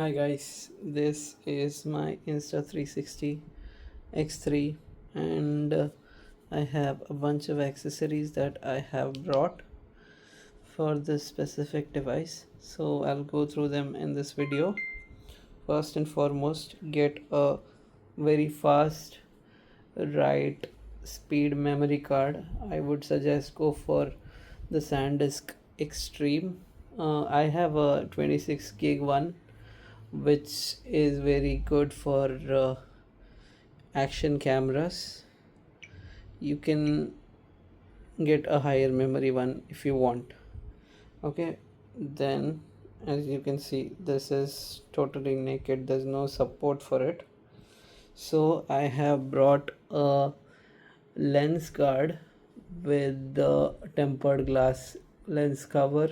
Hi guys, this is my Insta360 X3 and I have a bunch of accessories that I have brought for this specific device. So I'll go through them in this video. First and foremost, get a very fast write speed memory card. I would suggest go for the SanDisk Extreme. I have a 26 gig one which is very good for action cameras. You can get a higher memory one if you want. Okay, then as you can see, this is totally naked, there's no support for it. So I have brought a lens guard with the tempered glass lens cover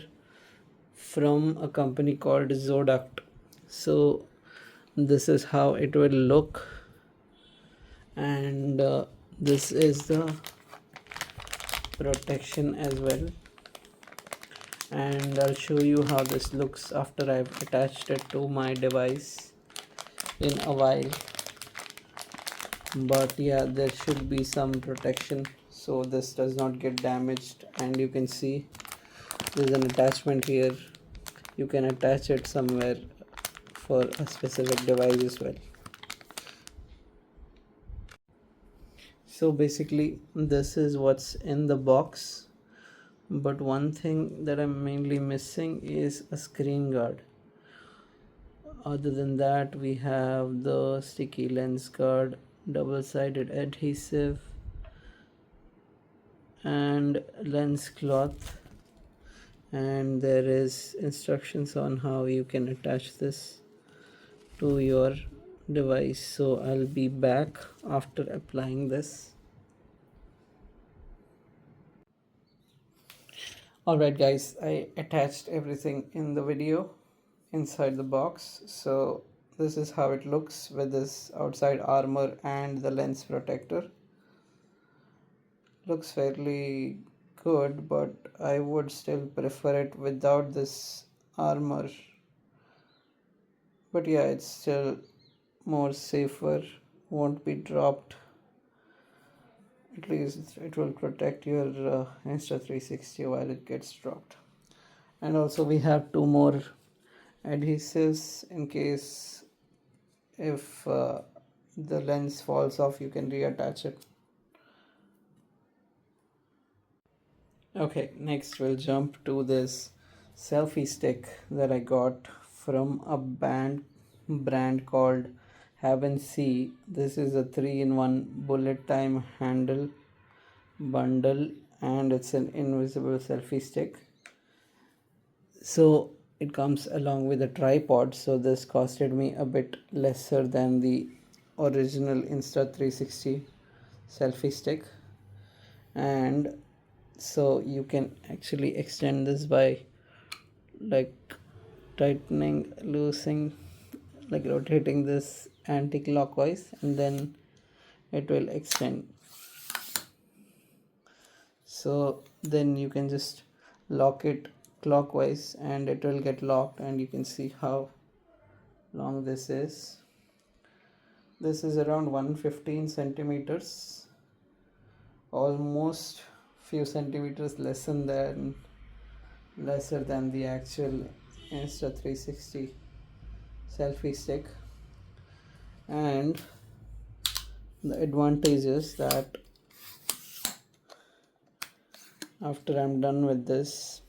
from a company called ZODUCT. So this is how it will look, and this is the protection as well, and I'll show you how this looks after I've attached it to my device in a while. But yeah, there should be some protection so this does not get damaged, and you can see there's an attachment here. You can attach it somewhere for a specific device as well. So basically this is what's in the box, but one thing that I'm mainly missing is a screen guard. Other than that, we have the sticky lens guard, double-sided adhesive, and lens cloth, and there is instructions on how you can attach this to your device. So I'll be back after applying this. Alright guys, I attached everything in the video inside the box. So this is how it looks with this outside armor and the lens protector. Looks fairly good, but I would still prefer it without this armor. But yeah, it's still more safer, won't be dropped. At least it will protect your Insta360 while it gets dropped. And also we have two more adhesives in case if the lens falls off, you can reattach it. Okay, next we'll jump to this selfie stick that I got from a brand called HAVNSEA. This is a 3-in-1 bullet time handle bundle, and it's an invisible selfie stick. So it comes along with a tripod, so this costed me a bit lesser than the original Insta360 selfie stick. And so you can actually extend this by like tightening, loosening, like rotating this anti-clockwise, and then it will extend. So then you can just lock it clockwise and it will get locked, and you can see how long this is. This is around 115 centimeters, almost few centimeters lesser than the actual Insta360 selfie stick. And the advantage is that after I'm done with this,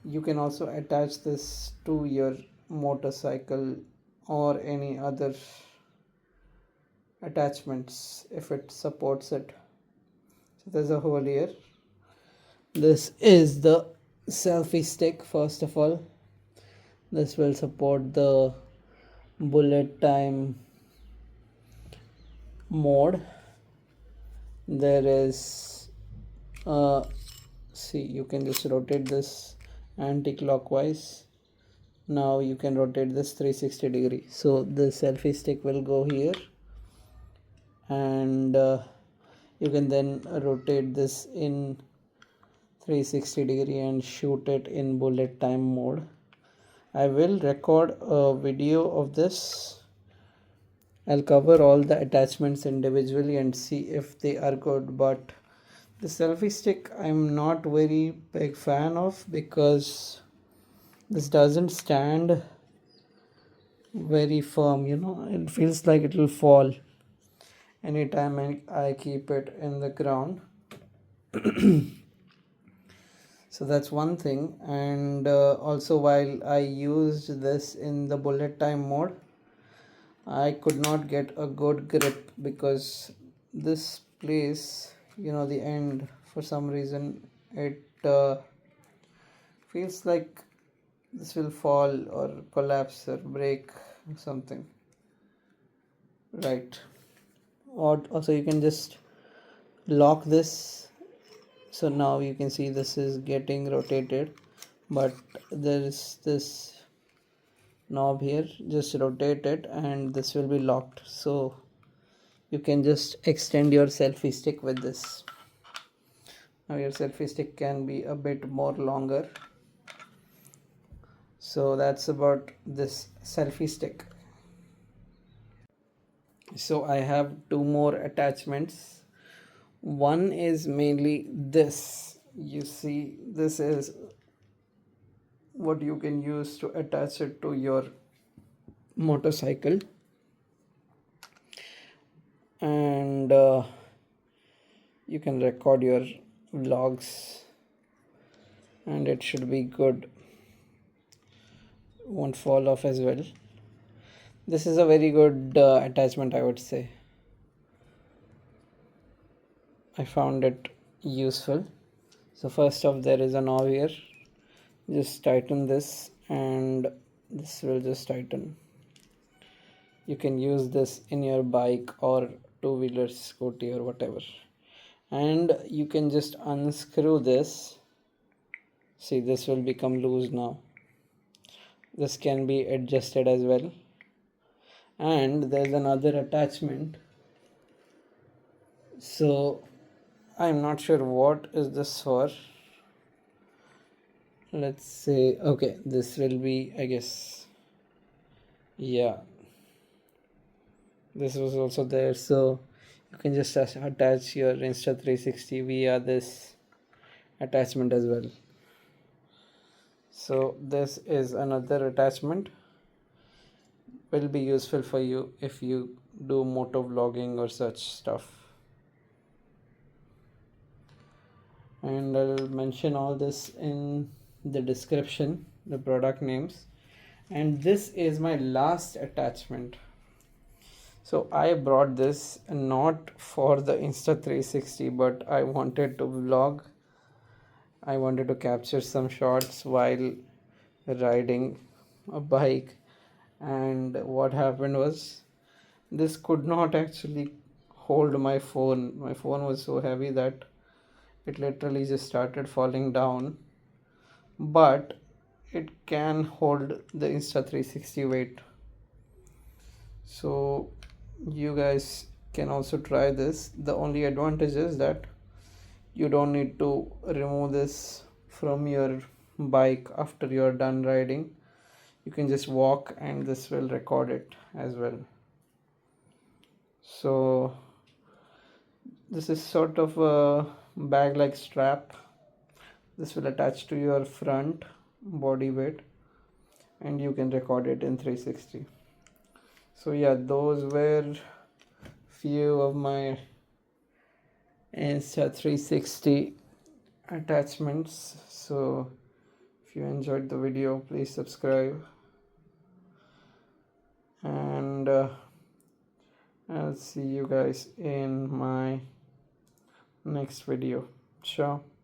you can also attach this to your motorcycle or any other attachments if it supports it. So there's a hole here. This is the selfie stick. First of all, this will support the bullet time mode. There is see, you can just rotate this anti-clockwise. Now you can rotate this 360 degree, so the selfie stick will go here, and you can then rotate this in 360 degree and shoot it in bullet time mode. I will record a video of this. I'll cover all the attachments individually and see if they are good, but the selfie stick I'm not very big fan of because this doesn't stand very firm, it feels like it will fall anytime I keep it in the ground. So that's one thing. And also, while I used this in the bullet time mode, I could not get a good grip because this place, the end, for some reason it feels like this will fall or collapse or break something, right? Or also you can just lock this. So now you can see this is getting rotated, but there is this knob here. Just rotate it and this will be locked, so you can just extend your selfie stick with this. Now your selfie stick can be a bit more longer. So that's about this selfie stick. So I have two more attachments. One is mainly this. You see, this is what you can use to attach it to your motorcycle, and you can record your vlogs and it should be good, won't fall off as well. This is a very good attachment, I would say. I found it useful. So first off, there is a knob here. Just tighten this and this will just tighten. You can use this in your bike or two-wheeler, scooty or whatever. And you can just unscrew this. See, this will become loose now. This can be adjusted as well. And there's another attachment. So I'm not sure what is this for. Let's say, okay, this will be, I guess, yeah, this was also there. So you can just attach your Insta360 via this attachment as well. So this is another attachment, will be useful for you if you do moto vlogging or such stuff. And I'll mention all this in the description, the product names. And this is my last attachment. So I brought this not for the Insta360, but I wanted to vlog. I wanted to capture some shots while riding a bike, and what happened was this could not actually hold my phone. My phone was so heavy that it literally just started falling down, but it can hold the Insta360 weight. So you guys can also try this. The only advantage is that you don't need to remove this from your bike after you're done riding. You can just walk and this will record it as well. So this is sort of a bag like strap. This will attach to your front body weight and you can record it in 360. So yeah, those were few of my Insta360 attachments. So if you enjoyed the video, please subscribe, and I'll see you guys in my next video. Ciao.